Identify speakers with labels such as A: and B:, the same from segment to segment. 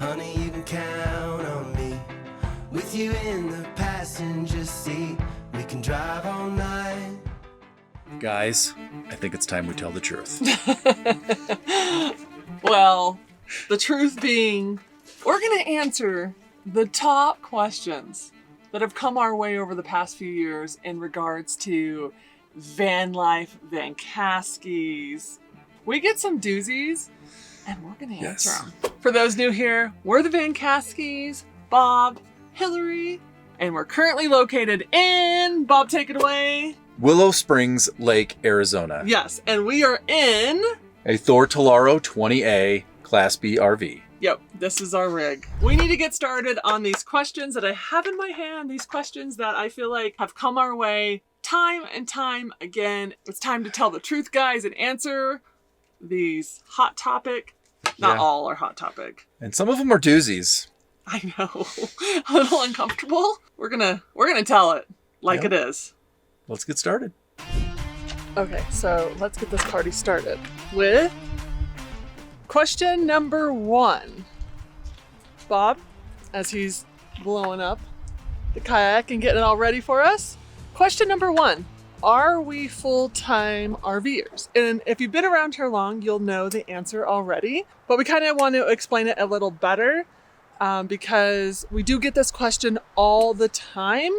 A: Honey, you can count on me. With you in the passenger seat, we can drive all night.
B: Guys, I think it's time we tell the truth.
C: Well, the truth being, we're going to answer the top questions that have come our way over the past few years in regards to Vanlife, Vancaskeys. We get some doozies, and we're going to answer them. For those new here, we're the Vancaskeys, Bob, Hillary, and we're currently located in, Bob, take it away.
B: Willow Springs Lake, Arizona.
C: Yes, and we are in
B: A Thor Tolaro 20A Class B RV.
C: Yep, this is our rig. We need to get started on these questions that I have in my hand, these questions that I feel like have come our way time and time again. It's time to tell the truth, guys, and answer these hot topic. Not all are hot topic.
B: And some of them are doozies.
C: I know. A little uncomfortable. We're gonna tell it like it is.
B: Let's get started.
C: Okay, so let's get this party started with question number 1. Bob, as he's blowing up the kayak and getting it all ready for us. Question number 1. Are we full-time RVers? And if you've been around here long, you'll know the answer already. But we kind of want to explain it a little better because we do get this question all the time.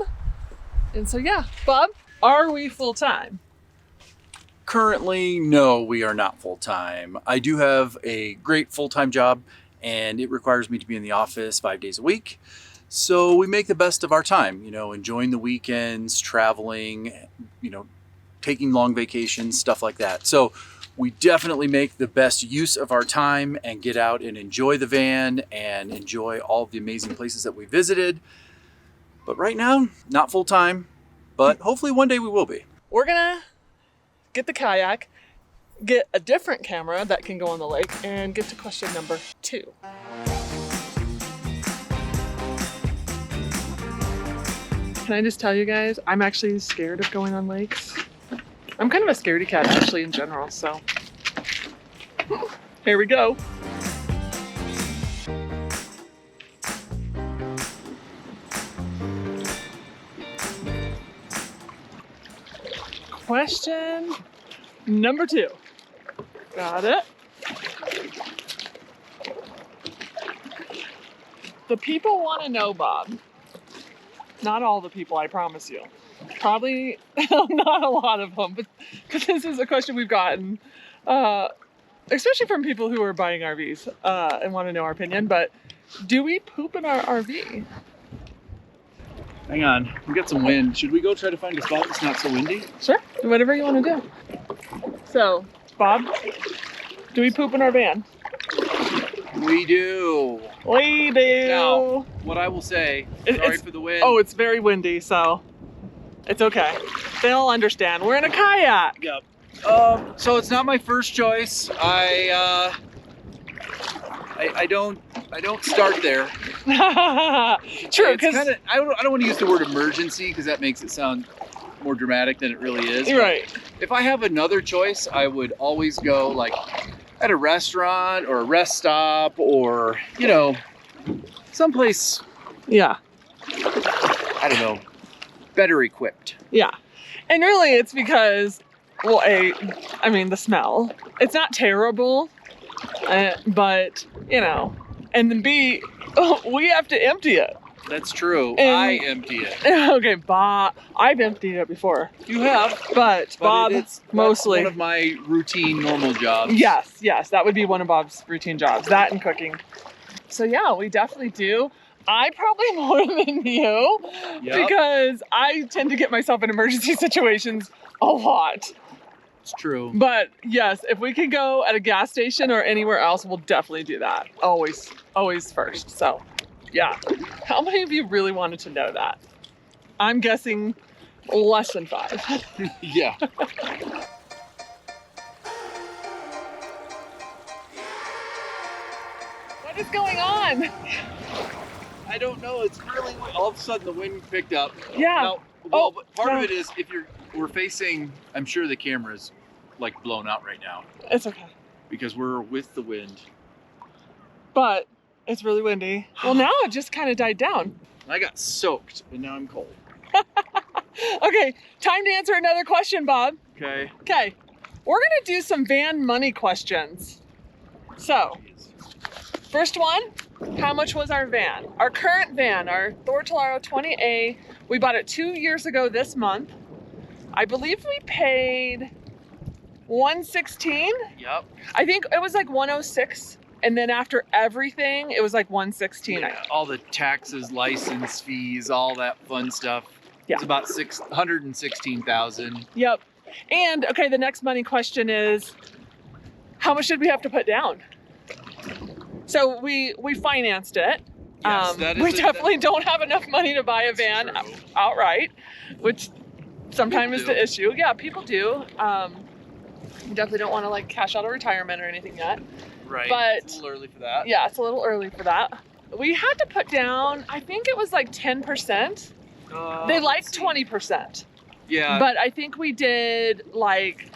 C: And so, yeah, Bob, are we full-time?
B: Currently, no, we are not full-time. I do have a great full-time job, and it requires me to be in the office 5 days a week. So we make the best of our time, enjoying the weekends, traveling, taking long vacations, stuff like that. So we definitely make the best use of our time and get out and enjoy the van and enjoy all of the amazing places that we visited. But right now, not full-time, but hopefully one day we will be.
C: We're gonna get the kayak, get a different camera that can go on the lake, and get to question number 2. Can I just tell you guys, I'm actually scared of going on lakes. I'm kind of a scaredy cat actually in general, so here we go. Question number 2. Got it. The people want to know, Bob. Not all the people, I promise you. Probably not a lot of them, but because this is a question we've gotten, especially from people who are buying RVs and want to know our opinion. But do we poop in our RV?
B: Hang on, we got some wind. Should we go try to find a spot that's not so windy?
C: Sure, whatever you want to do. So, Bob, do we poop in our van?
B: We do.
C: We do.
B: Now, what I will say, sorry for the wind.
C: Oh, it's very windy, so it's okay. They'll understand. We're in a kayak.
B: Yep. So it's not my first choice. I don't start there.
C: True, because
B: I don't want to use the word emergency because that makes it sound more dramatic than it really is.
C: Right.
B: If I have another choice, I would always go like at a restaurant or a rest stop or someplace.
C: Yeah.
B: I don't know. Better equipped.
C: Yeah. And really it's because, well, I mean the smell. It's not terrible, but and then B, we have to empty it.
B: That's true.
C: And
B: I empty it.
C: Okay, Bob, I've emptied it before.
B: You have,
C: but Bob
B: that's
C: mostly
B: one of my routine normal jobs.
C: Yes, that would be one of Bob's routine jobs. That and cooking. So yeah, we definitely do. I probably more than you because I tend to get myself in emergency situations a lot.
B: It's true.
C: But yes, if we can go at a gas station or anywhere else, we'll definitely do that. Always first. So yeah. How many of you really wanted to know that? I'm guessing less than 5.
B: Yeah.
C: What is going on?
B: I don't know. It's really all of a sudden the wind picked up.
C: Yeah.
B: Now, but part of it is we're facing. I'm sure the camera's like blown out right now.
C: It's okay.
B: Because we're with the wind.
C: But It's really windy. Well, now it just kind of died down.
B: I got soaked, and now I'm cold.
C: Okay, time to answer another question, Bob.
B: Okay.
C: Okay, we're gonna do some van money questions. So, first one, how much was our van? Our current van, our Thor Talaro 20A, we bought it 2 years ago this month. I believe we paid $116.
B: Yep.
C: I think it was like 106, and then after everything, it was like 116.
B: Yeah, all the taxes, license fees, all that fun stuff.
C: Yeah.
B: It's about 116,000.
C: Yep. And okay, the next money question is, how much did we have to put down? So we financed it.
B: Yes,
C: We definitely don't have enough money to buy a van
B: true.
C: outright, which sometimes is
B: People
C: the issue. Yeah, people do. We definitely don't want to like cash out a retirement or anything yet.
B: Right.
C: But
B: it's a little early for that.
C: yeah, it's a little early for that. We had to put down, I think it was like 10%. They like
B: let's see.
C: 20%.
B: Yeah.
C: But I think we did like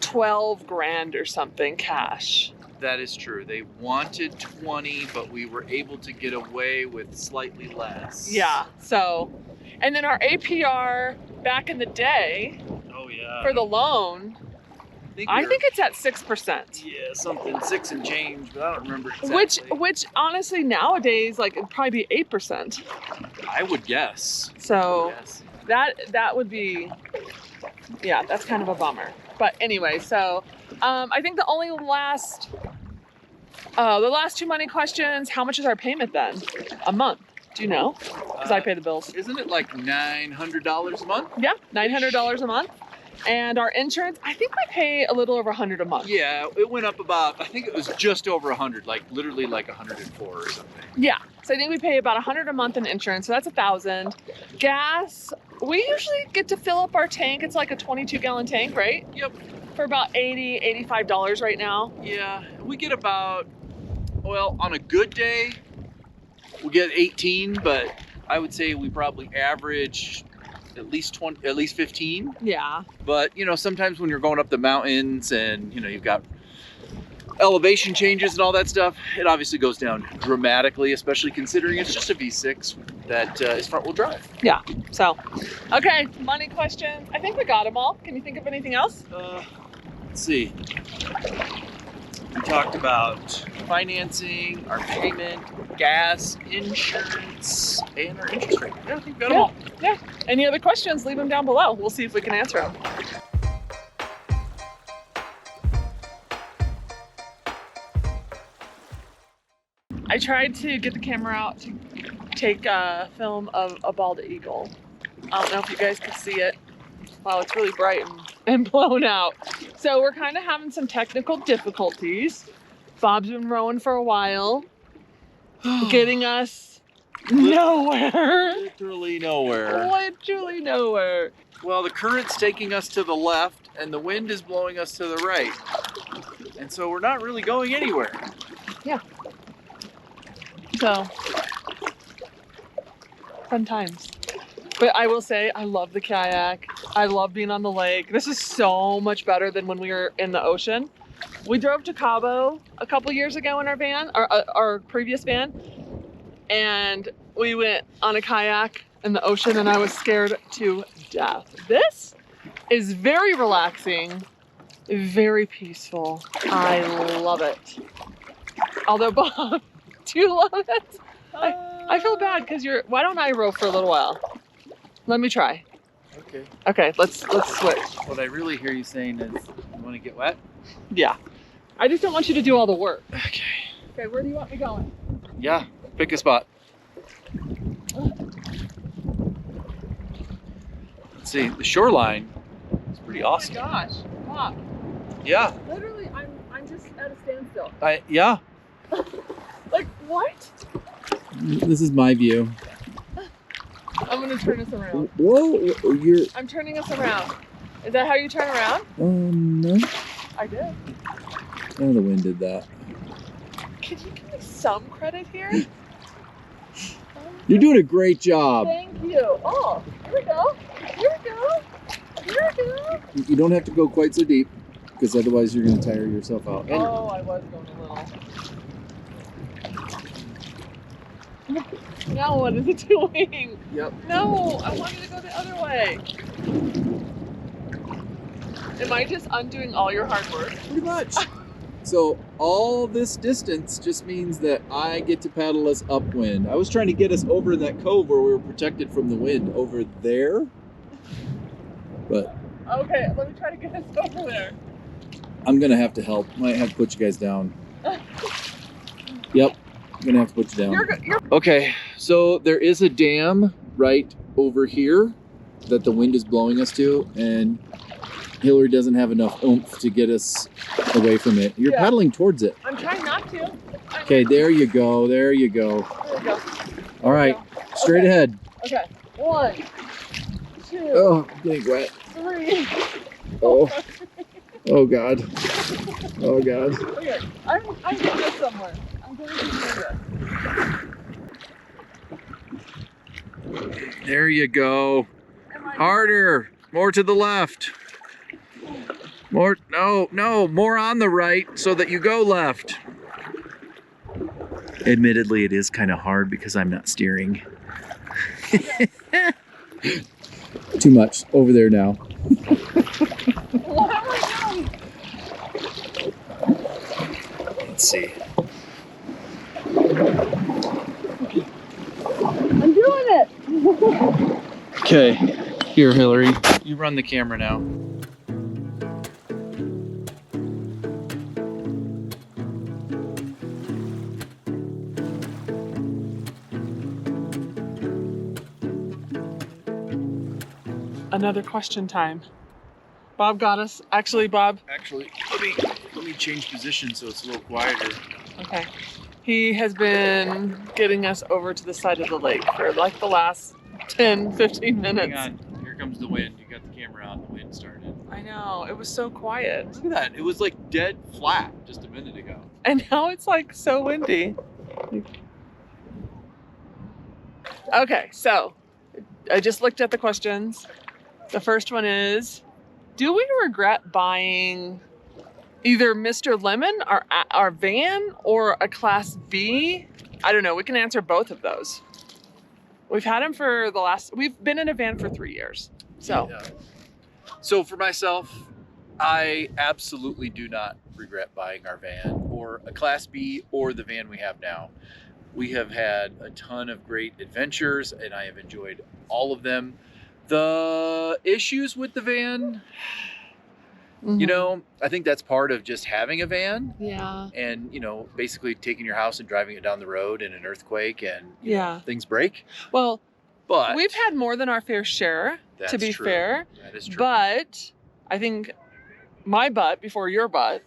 C: 12 grand or something cash.
B: That is true. They wanted 20, but we were able to get away with slightly less.
C: Yeah. So, and then our APR back in the day
B: Oh yeah.
C: for the loan, I think it's at 6%.
B: Yeah, something 6 and change, but I don't remember exactly.
C: Which honestly nowadays like it'd probably be 8%.
B: I would guess.
C: So
B: Yes.
C: that would be, yeah, that's kind of a bummer. But anyway, so I think the last two money questions, how much is our payment then? A month. Do you know? Because I pay the bills.
B: Isn't it like $900 a month?
C: Yeah, $900 a month. And our insurance, I think we pay a little over $100 a month.
B: Yeah, it went up about, I think it was just over 100, like literally like 104 or something.
C: Yeah, so I think we pay about $100 a month in insurance, so that's $1,000. Gas, we usually get to fill up our tank. It's like a 22-gallon tank, right?
B: Yep.
C: For about $80, $85 right now.
B: Yeah, we get about, well, on a good day, we get 18, but I would say we probably average at least 20, at least 15.
C: Yeah.
B: But, you know, sometimes when you're going up the mountains and, you know, you've got elevation changes and all that stuff, it obviously goes down dramatically, especially considering it's just a V6 that is front wheel drive.
C: Yeah, so, okay, money questions. I think we got them all. Can you think of anything else?
B: Let's see. We talked about financing, our payment, gas, insurance, and our interest rate. Yeah, I think we got them all.
C: Yeah. Any other questions, leave them down below. We'll see if we can answer them. I tried to get the camera out to take a film of a bald eagle. I don't know if you guys can see it. Wow, it's really bright and blown out. So we're kind of having some technical difficulties. Bob's been rowing for a while, getting us nowhere.
B: Literally nowhere.
C: Literally nowhere.
B: Well, the current's taking us to the left and the wind is blowing us to the right. And so we're not really going anywhere.
C: Yeah. So, fun times. But I will say, I love the kayak. I love being on the lake. This is so much better than when we were in the ocean. We drove to Cabo a couple years ago in our van, our previous van, and we went on a kayak in the ocean and I was scared to death. This is very relaxing, very peaceful. I love it. Although, Bob, do you love it? I feel bad because why don't I row for a little while? Let me try.
B: Okay.
C: Okay, let's switch.
B: What I really hear you saying is, you want to get wet?
C: Yeah. I just don't want you to do all the work.
B: Okay.
C: Okay, where do you want me going?
B: Yeah, pick a spot. Let's see, the shoreline is pretty awesome.
C: Oh my gosh, Bob.
B: Yeah.
C: Literally, I'm just at a standstill.
B: Yeah.
C: Like, what?
B: This is my view.
C: I'm gonna turn us around.
B: Whoa, you're...
C: I'm turning us around. Is that how you turn around?
B: No.
C: I did.
B: Oh, the wind did that.
C: Can you give me some credit here?
B: You're doing a great job.
C: Thank you. Oh, here we go. Here we go. Here we go.
B: You don't have to go quite so deep, because otherwise you're going to tire yourself out.
C: Oh, I was going a little. Now what is it doing?
B: Yep.
C: No, I wanted to go the other way. Am I just undoing all your hard work?
B: Pretty much. So all this distance just means that I get to paddle us upwind. I was trying to get us over in that cove where we were protected from the wind over there. But
C: Okay, let me try to get us over there.
B: I'm gonna have to help. Might have to put you guys down. Yep, I'm gonna have to put you down.
C: You're
B: Okay, so there is a dam right over here that the wind is blowing us to, and Hillary doesn't have enough oomph to get us away from it. You're
C: Yeah.
B: paddling towards it.
C: I'm trying not to.
B: Okay, there you go. There you go.
C: There we go.
B: All right, straight
C: Okay.
B: ahead.
C: Okay. 1, 2,
B: Oh, I'm getting wet.
C: 3.
B: Oh, oh God. Oh God.
C: Okay, I'm getting this somewhere. I'm going to do this.
B: There you go.
C: Am I-
B: Harder. More to the left. More. No, no. More on the right so that you go left. Admittedly, it is kind of hard because I'm not steering. Too much. Over there now.
C: What am I doing?
B: Let's see.
C: I'm doing it.
B: Okay. Here, Hillary. You run the camera now.
C: Another question time. Bob got us. Actually, Bob.
B: Actually, let me change position so it's a little quieter.
C: Okay. He has been getting us over to the side of the lake for like the last 10, 15 minutes.
B: Hang on. Here comes the wind. You got the camera on. The wind started.
C: I know. It was so quiet.
B: Look at that. It was like dead flat just a minute ago.
C: And now it's like so windy. Okay, so I just looked at the questions. The first one is, do we regret buying either Mr. Lemon, our van, or a Class B? I don't know. We can answer both of those. We've had him for we've been in a van for 3 years. So,
B: Yeah. So for myself, I absolutely do not regret buying our van or a Class B or the van we have now. We have had a ton of great adventures and I have enjoyed all of them. The issues with the van, you know, I think that's part of just having a van
C: yeah.
B: and, you know, basically taking your house and driving it down the road in an earthquake and you know,
C: Yeah.
B: things break.
C: Well,
B: But
C: we've had more than our fair share, to
B: that's
C: be
B: true.
C: fair.
B: That is true.
C: But I think my butt before your butt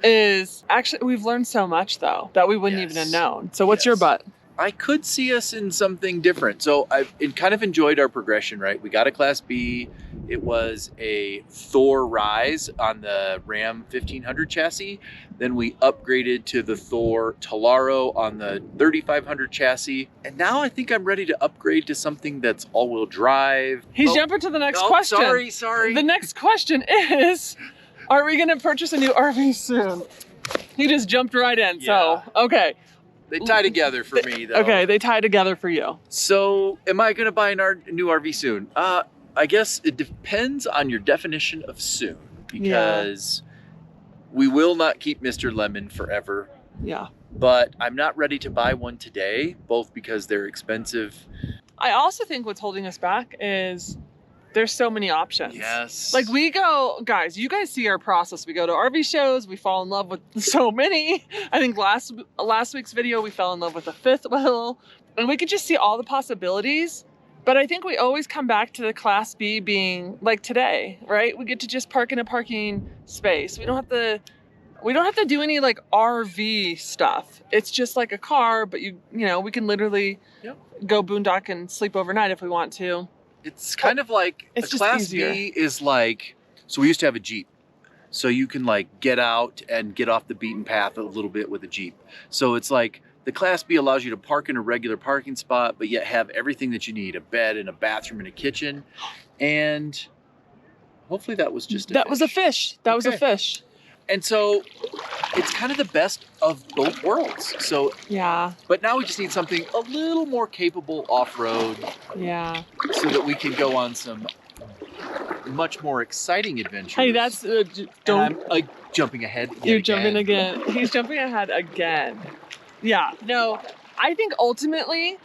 C: is actually, we've learned so much though that we wouldn't even have known. So what's your
B: Yes.
C: butt?
B: I could see us in something different. So I've kind of enjoyed our progression, right? We got a Class B. It was a Thor Rise on the Ram 1500 chassis. Then we upgraded to the Thor Talaro on the 3500 chassis. And now I think I'm ready to upgrade to something that's all-wheel drive.
C: He's jumping to the next
B: Oh,
C: question.
B: Sorry.
C: The next question is, are we going to purchase a new RV soon? He just jumped right in.
B: Yeah.
C: So, okay.
B: They tie together for me, though.
C: Okay, they tie together for you.
B: So, am I going to buy a new RV soon? I guess it depends on your definition of soon, because we will not keep Mr. Lemon forever.
C: Yeah.
B: But I'm not ready to buy one today, both because they're expensive.
C: I also think what's holding us back is there's so many options.
B: Yes.
C: Like we go, guys, you guys see our process. We go to RV shows, we fall in love with so many. I think last week's video, we fell in love with the fifth wheel, and we could just see all the possibilities. But I think we always come back to the Class B being like today, right? We get to just park in a parking space. We don't have to do any like RV stuff. It's just like a car, but you know, we can literally go boondock and sleep overnight if we want to.
B: It's kind of like
C: it's
B: a
C: just
B: Class
C: easier.
B: B is like, so we used to have a Jeep. So you can like get out and get off the beaten path a little bit with a Jeep. So it's like the Class B allows you to park in a regular parking spot, but yet have everything that you need, a bed and a bathroom and a kitchen. And hopefully that was just a
C: That was a fish. That was a
B: Okay.
C: fish.
B: And so it's kind of the best of both worlds. So,
C: Yeah.
B: but now we just need something a little more capable off-road
C: Yeah.
B: so that we can go on some much more exciting adventures.
C: Hey, that's don't.
B: And I'm jumping ahead.
C: You're jumping again. He's jumping ahead again. Yeah. No, I think ultimately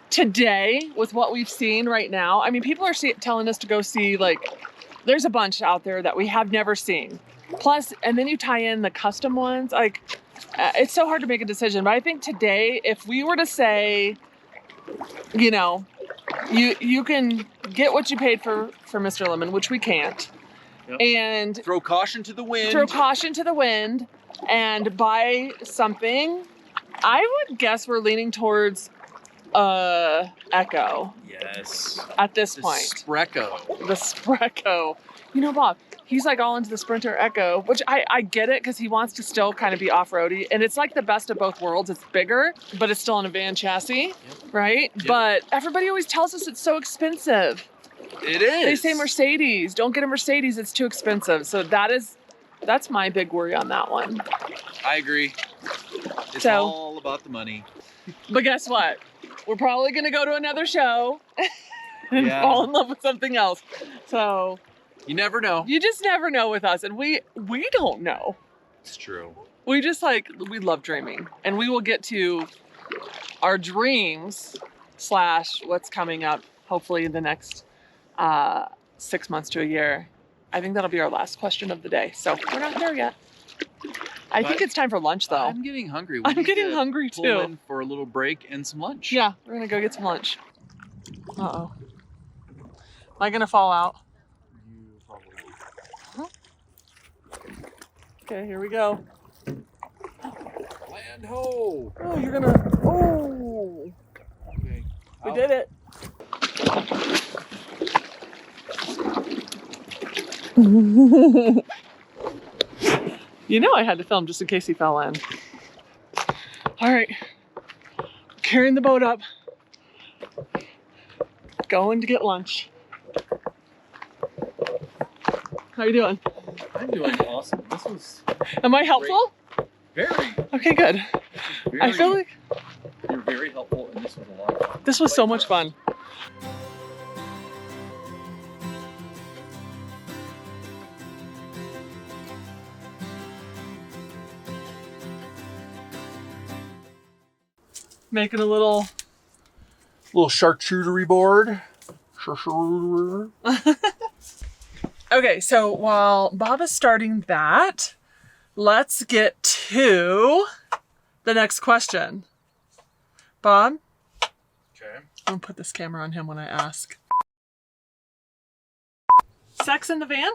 C: today, with what we've seen right now, I mean, people are telling us to go see, like, there's a bunch out there that we have never seen. Plus, and then you tie in the custom ones. Like, it's so hard to make a decision. But I think today, if we were to say, you know, you can get what you paid for Mr. Lemon, which we can't.
B: Yep.
C: And
B: throw caution to the wind.
C: Throw caution to the wind and buy something. I would guess we're leaning towards Echo.
B: Yes.
C: At this
B: The
C: point.
B: Spreco.
C: The Spreco. You know, Bob, he's like all into the Sprinter Echo, which I get it because he wants to still kind of be off-roady. And it's like the best of both worlds. It's bigger, but it's still in a van chassis, right?
B: Yep.
C: But everybody always tells us it's so expensive.
B: It is.
C: They say Mercedes. Don't get a Mercedes. It's too expensive. So that's my big worry on that one.
B: I agree. It's
C: So-
B: all about the money.
C: But guess what? We're probably going to go to another show and
B: Yeah.
C: fall in love with something else. So
B: You never know.
C: you just never know with us. And we don't know.
B: It's true.
C: We just we love dreaming. And we will get to our dreams / what's coming up, hopefully in the next 6 months to a year. I think that'll be our last question of the day. So we're not there yet. I think it's time for lunch, though.
B: I'm getting hungry.
C: I'm getting hungry,
B: pull
C: too.
B: in for a little break and some lunch.
C: Yeah, we're gonna go get some lunch. Uh-oh. Am I gonna fall out?
B: You probably
C: Huh? Okay, here we go.
B: land ho.
C: Oh, you're gonna. Oh,
B: Okay.
C: we did it. You know I had to film just in case he fell in. All right, carrying the boat up, going to get lunch. How you doing?
B: I'm doing awesome. This was
C: Am I helpful?
B: very,
C: Okay, good. I feel like
B: you're very helpful, and this was a lot of fun.
C: this was so much fun. Making a little
B: charcuterie board.
C: Okay, so while Bob is starting that, let's get to the next question. Bob,
B: Okay.
C: I'm gonna put this camera on him when I ask. Sex in the van?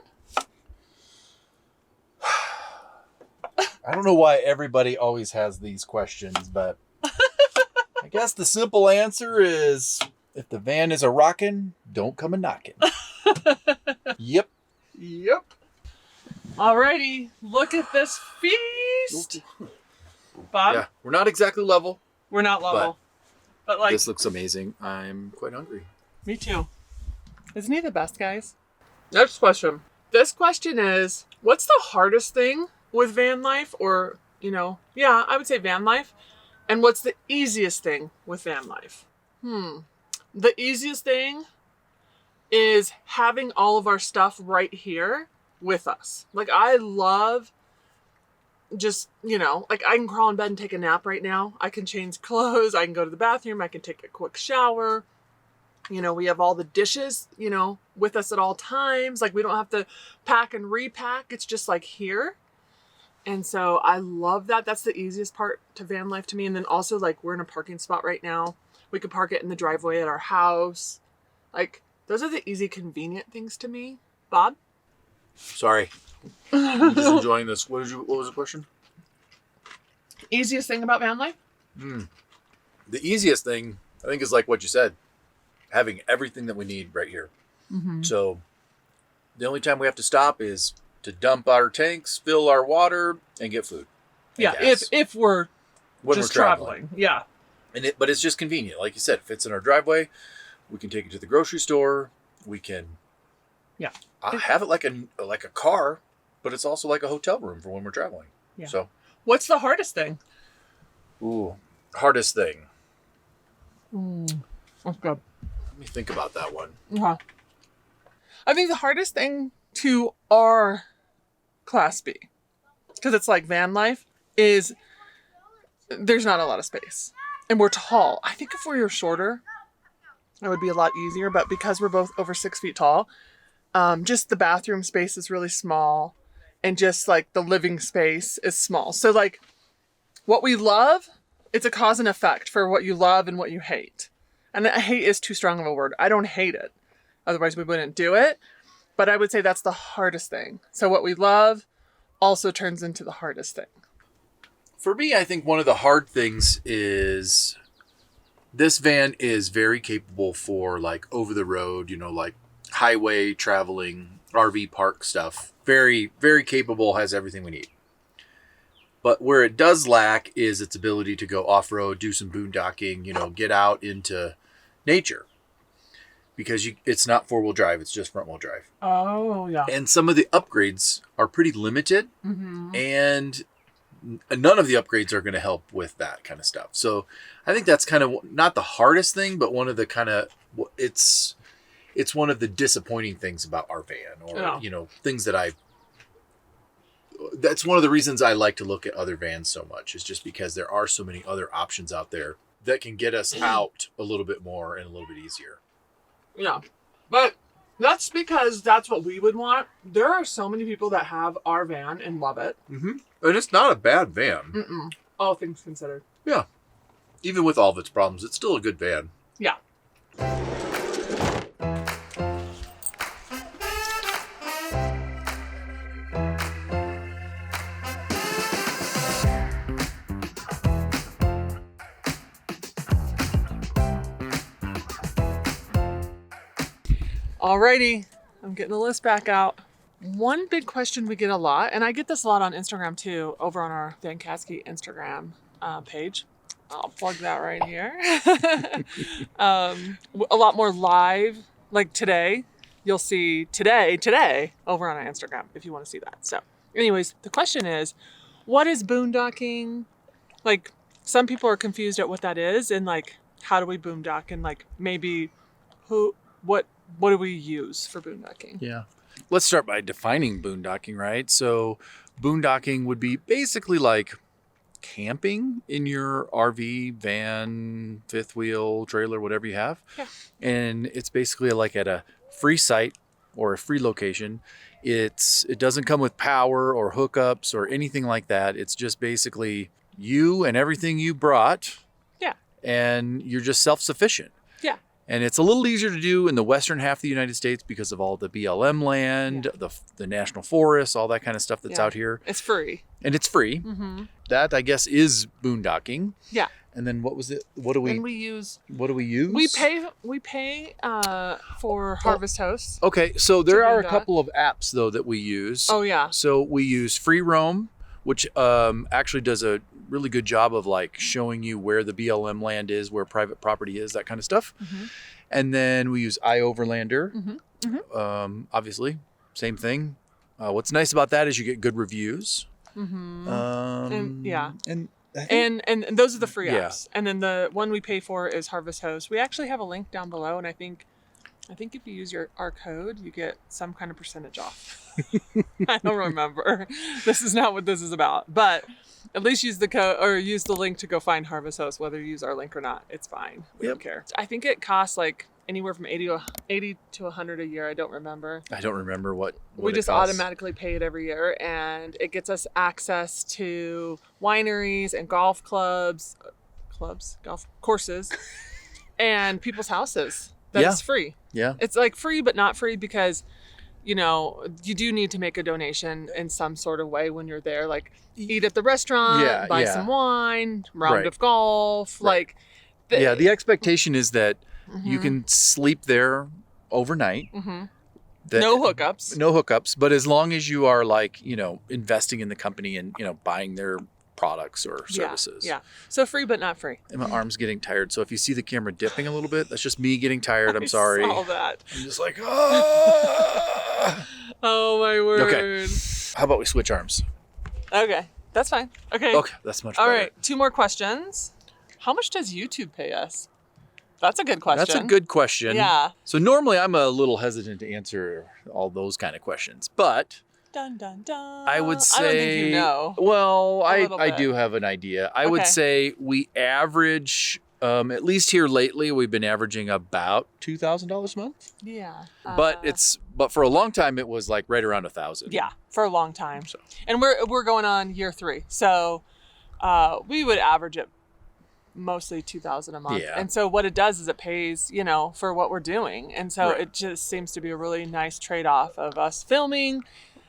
D: I don't know why everybody always has these questions, but I guess the simple answer is if the van is a rockin', don't come a knockin'. Yep.
B: Yep.
C: Alrighty, look at this feast. Bob,
B: Yeah, we're not exactly level.
C: we're not level. But like,
B: This looks amazing. I'm quite hungry.
C: me too. Isn't he the best, guys? Next question. This question is, what's the hardest thing with van life? Or, yeah, I would say van life. And what's the easiest thing with van life? The easiest thing is having all of our stuff right here with us. Like, I love just, like, I can crawl in bed and take a nap right now. I can change clothes. I can go to the bathroom. I can take a quick shower. We have all the dishes, with us at all times. Like, we don't have to pack and repack. It's just like here. And so I love that. That's the easiest part to van life to me. And then also, like, we're in a parking spot right now. We could park it in the driveway at our house. Like, those are the easy, convenient things to me. Bob?
D: Sorry. I'm just enjoying this. What was the question?
C: Easiest thing about van life?
D: The easiest thing, I think, is like what you said. Having everything that we need right here.
C: Mm-hmm.
D: So the only time we have to stop is to dump our tanks, fill our water, and get food. and
C: Yeah,
D: gas
C: if we're
D: when
C: just
D: we're traveling.
C: Yeah.
D: But it's just convenient. Like you said, it fits in our driveway. We can take it to the grocery store. We can
C: Yeah.
D: have it like a car. but it's also like a hotel room for when we're traveling.
C: Yeah.
D: So,
C: What's the hardest thing?
D: hardest thing.
C: That's good.
D: Let me think about that one.
C: Yeah. I think the hardest thing to our Class B, because it's like van life, is there's not a lot of space. And we're tall. I think if we were shorter, it would be a lot easier. But because we're both over 6 feet tall, just the bathroom space is really small. And just like the living space is small. So like what we love, it's a cause and effect for what you love and what you hate. And hate is too strong of a word. I don't hate it. Otherwise we wouldn't do it. But I would say that's the hardest thing. So what we love also turns into the hardest thing.
D: For me, I think one of the hard things is this van is very capable for like over the road, like highway traveling, RV park stuff. Very, very capable, has everything we need. But where it does lack is its ability to go off-road, do some boondocking, get out into nature. Because it's not four-wheel drive, it's just front-wheel drive.
C: Oh, yeah.
D: And some of the upgrades are pretty limited.
C: Mm-hmm.
D: And none of the upgrades are going to help with that kind of stuff. So I think that's kind of not the hardest thing, but one of the kind of, it's one of the disappointing things about our van, or, things that that's one of the reasons I like to look at other vans so much, is just because there are so many other options out there that can get us out a little bit more and a little bit easier.
C: Yeah. But that's because that's what we would want. There are so many people that have our van and love it.
D: Mm-hmm. And it's not a bad van.
C: Mm-mm. All things considered.
D: Yeah. Even with all of its problems, it's still a good van.
C: Yeah. Alrighty, I'm getting the list back out. One big question we get a lot, and I get this a lot on Instagram too, over on our Vancaskeys Instagram page. I'll plug that right here. A lot more live, like today. You'll see today over on our Instagram if you want to see that. So anyways, the question is, what is boondocking? Like, some people are confused at what that is, and like, how do we boondock, and like maybe what do we use for boondocking?
B: Yeah. Let's start by defining boondocking, right? So boondocking would be basically like camping in your RV, van, fifth wheel, trailer, whatever you have.
C: Yeah.
B: And it's basically like at a free site or a free location. It doesn't come with power or hookups or anything like that. It's just basically you and everything you brought.
C: Yeah.
B: And you're just self-sufficient.
C: Yeah.
B: And it's a little easier to do in the western half of the United States because of all the BLM land, the national forests, all that kind of stuff that's out here.
C: It's free.
B: And it's free.
C: Mm-hmm.
B: That, I guess, is boondocking.
C: Yeah.
B: And then what was it? What do we use? We
C: pay for Harvest Host.
B: Okay, so there are a couple of apps though that we use.
C: Oh yeah.
B: So we use Free Roam, which actually does a really good job of like showing you where the BLM land is, where private property is, that kind of stuff. Mm-hmm. And then we use iOverlander. Mm-hmm. Mm-hmm. Obviously, same thing. What's nice about that is you get good reviews. Mm-hmm.
C: And those are the free apps. And then the one we pay for is Harvest Host. We actually have a link down below, and I think if you use our code, you get some kind of percentage off. I don't remember. This is not what this is about. But at least use the code or use the link to go find Harvest Host, whether you use our link or not. It's fine. We don't care. I think it costs like anywhere from 80 to 100 a year. I don't remember.
B: I don't remember what
C: we just
B: costs.
C: Automatically pay it every year, and it gets us access to wineries and golf golf courses, and people's houses. That's free. Yeah. It's like free, but not free because, you do need to make a donation in some sort of way when you're there, like eat at the restaurant, buy some wine, round of golf. Right. Like,
B: the expectation is that you can sleep there overnight. Mm-hmm.
C: No hookups.
B: But as long as you are like, investing in the company and, buying their products or services.
C: Yeah. So free, but not free.
B: And my arm's getting tired. So if you see the camera dipping a little bit, that's just me getting tired. I'm sorry.
C: I saw that.
B: I'm just like,
C: oh my word.
B: Okay. How about we switch arms?
C: Okay, that's fine. Okay.
B: Okay, that's much
C: All
B: better.
C: right, 2 more questions. How much does YouTube pay us? That's a good question.
B: That's a good question.
C: Yeah.
B: So normally I'm a little hesitant to answer all those kind of questions, but
C: Dun, dun, dun.
B: I would say,
C: I don't think you know.
B: well,
C: little
B: I
C: bit.
B: do have an idea. I would
C: Okay.
B: say we average, at least here lately, we've been averaging about $2,000 a month.
C: Yeah.
B: But for a long time, it was like right around 1,000.
C: Yeah, for a long time.
B: So.
C: And we're going on year 3. So we would average it mostly 2,000 a month.
B: Yeah.
C: And so what it does is it pays, for what we're doing. And so
B: Right.
C: it just seems to be a really nice trade-off of us filming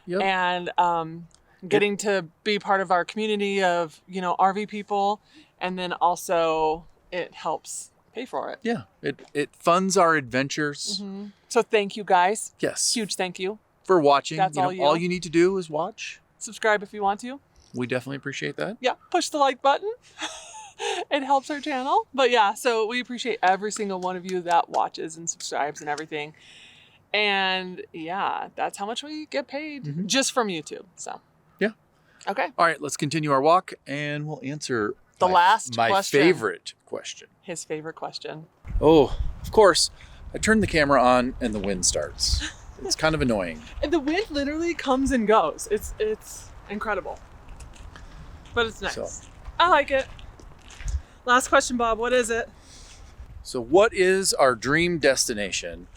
B: Yep.
C: and getting to be part of our community of, RV people. And then also it helps pay for it.
B: Yeah. It funds our adventures.
C: Mm-hmm. So thank you guys.
B: Yes.
C: Huge thank you.
B: For watching.
C: That's all you.
B: All you need to do is watch.
C: Subscribe if you want to.
B: We definitely appreciate that.
C: Yeah, push the like button. It helps our channel. But yeah, so we appreciate every single one of you that watches and subscribes and everything. And yeah, that's how much we get paid just from YouTube. So
B: Yeah.
C: Okay.
B: All right, let's continue our walk and we'll answer
C: The
B: my
C: last question.
B: favorite question.
C: His favorite question.
B: Oh, of course. I turn the camera on and the wind starts. It's kind of annoying.
C: And the wind literally comes and goes. It's incredible. But it's nice.
B: So.
C: I like it. Last question, Bob. What is it?
B: So what is our dream destination?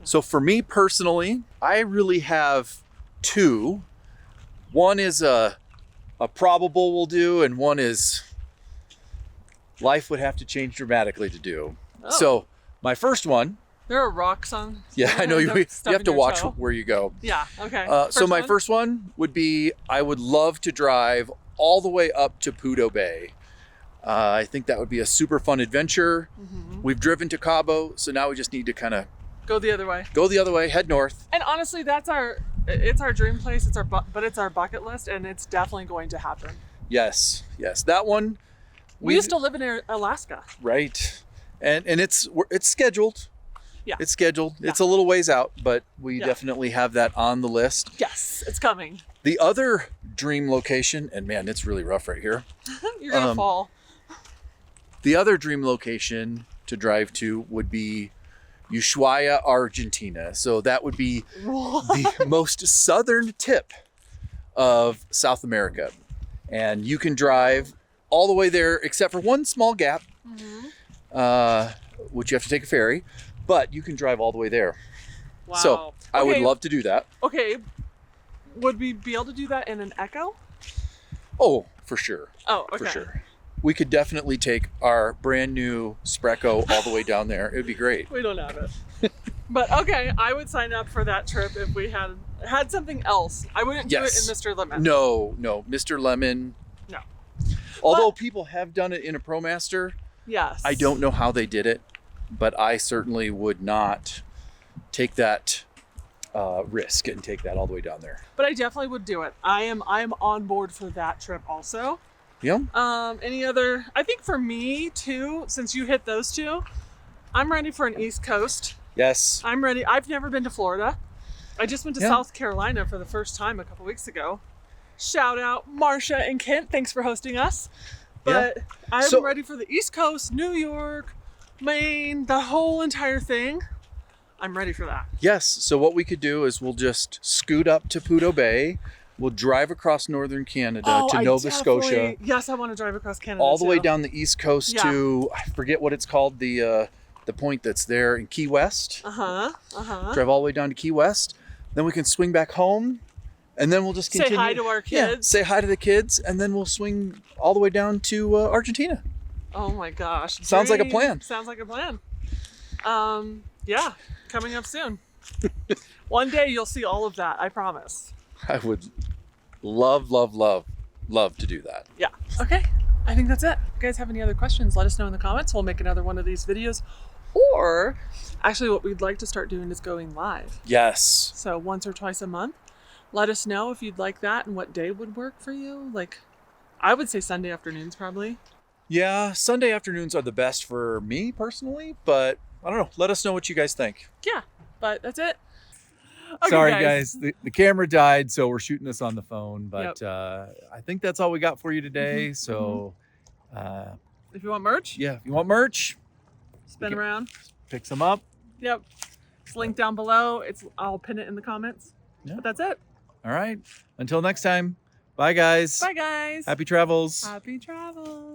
B: So for me personally, I really have 2. One is a probable we'll do, and one is life would have to change dramatically to do.
C: Oh.
B: So my first one,
C: There are rocks on.
B: yeah, I know you
C: Stuff
B: have
C: in
B: to
C: your
B: watch
C: toe.
B: where you go.
C: Yeah. Okay.
B: So my
C: one?
B: first one would be, I would love to drive all the way up to Pudo Bay. I think that would be a super fun adventure.
C: Mm-hmm.
B: We've driven to Cabo, so now we just need to kind of
C: Go the other way.
B: go the other way, head north.
C: And honestly, it's our dream place. But it's our bucket list, and it's definitely going to happen.
B: Yes, that one.
C: We used to live in Alaska.
B: Right, and it's scheduled.
C: Yeah.
B: It's scheduled.
C: Yeah.
B: It's a little ways out, but we
C: Yeah.
B: definitely have that on the list.
C: Yes, it's coming.
B: The other dream location, and man, it's really rough right here.
C: You're gonna fall.
B: The other dream location to drive to would be Ushuaia, Argentina. So that would be the most southern tip of South America. And you can drive all the way there, except for one small gap, which you have to take a ferry, but you can drive all the way there.
C: Wow.
B: So I would love to do that.
C: Okay. Would we be able to do that in an Echo?
B: Oh, for sure.
C: Oh, okay.
B: For sure. We could definitely take our brand new Spreco all the way down there. It would be great.
C: We don't have it. But okay, I would sign up for that trip if we had something else. I wouldn't do it
B: Yes.
C: in Mr. Lemon.
B: No, Mr. Lemon.
C: No.
B: Although people have done it in a ProMaster,
C: Yes.
B: I don't know how they did it, but I certainly would not take that risk and take that all the way down there.
C: But I definitely would do it. I am on board for that trip also.
B: Yeah.
C: Any other? I think for me too, since you hit those 2, I'm ready for an East Coast.
B: Yes.
C: I'm ready. I've never been to Florida. I just went to South Carolina for the first time a couple weeks ago. Shout out Marcia and Kent. Thanks for hosting us. But I'm ready for the East Coast, New York, Maine, the whole entire thing. I'm ready for that.
B: Yes. So what we could do is we'll just scoot up to Pudo Bay. We'll drive across northern Canada to Nova Scotia.
C: Yes, I want to drive across Canada
B: all the way
C: too.
B: down the East Coast to, I forget what it's called, the point that's there in Key West. Drive all the way down to Key West. Then we can swing back home, and then we'll just continue.
C: Say hi to our kids.
B: Yeah, say hi to the kids, and then we'll swing all the way down to Argentina.
C: Oh my gosh.
B: Sounds like a plan.
C: Sounds like a plan. Yeah, coming up soon. One day you'll see all of that, I promise.
B: I would love to do that.
C: Yeah. Okay. I think that's it. If you guys have any other questions, let us know in the comments. We'll make another one of these videos. Or actually what we'd like to start doing is going live.
B: Yes.
C: So once or twice a month. Let us know if you'd like that and what day would work for you. Like, I would say Sunday afternoons probably.
B: Yeah, Sunday afternoons are the best for me personally, but I don't know. Let us know what you guys think.
C: Yeah, but that's it.
D: Sorry, guys. The camera died, so we're shooting this on the phone. But
C: Yep.
D: I think that's all we got for you today. So,
C: If you want merch,
D: yeah, if you want merch,
C: spin around.
D: pick some up.
C: Yep. It's linked down below. I'll pin it in the comments.
D: Yeah.
C: But that's it.
D: All right. Until next time. Bye, guys.
C: Bye, guys.
D: Happy travels.
C: Happy travels.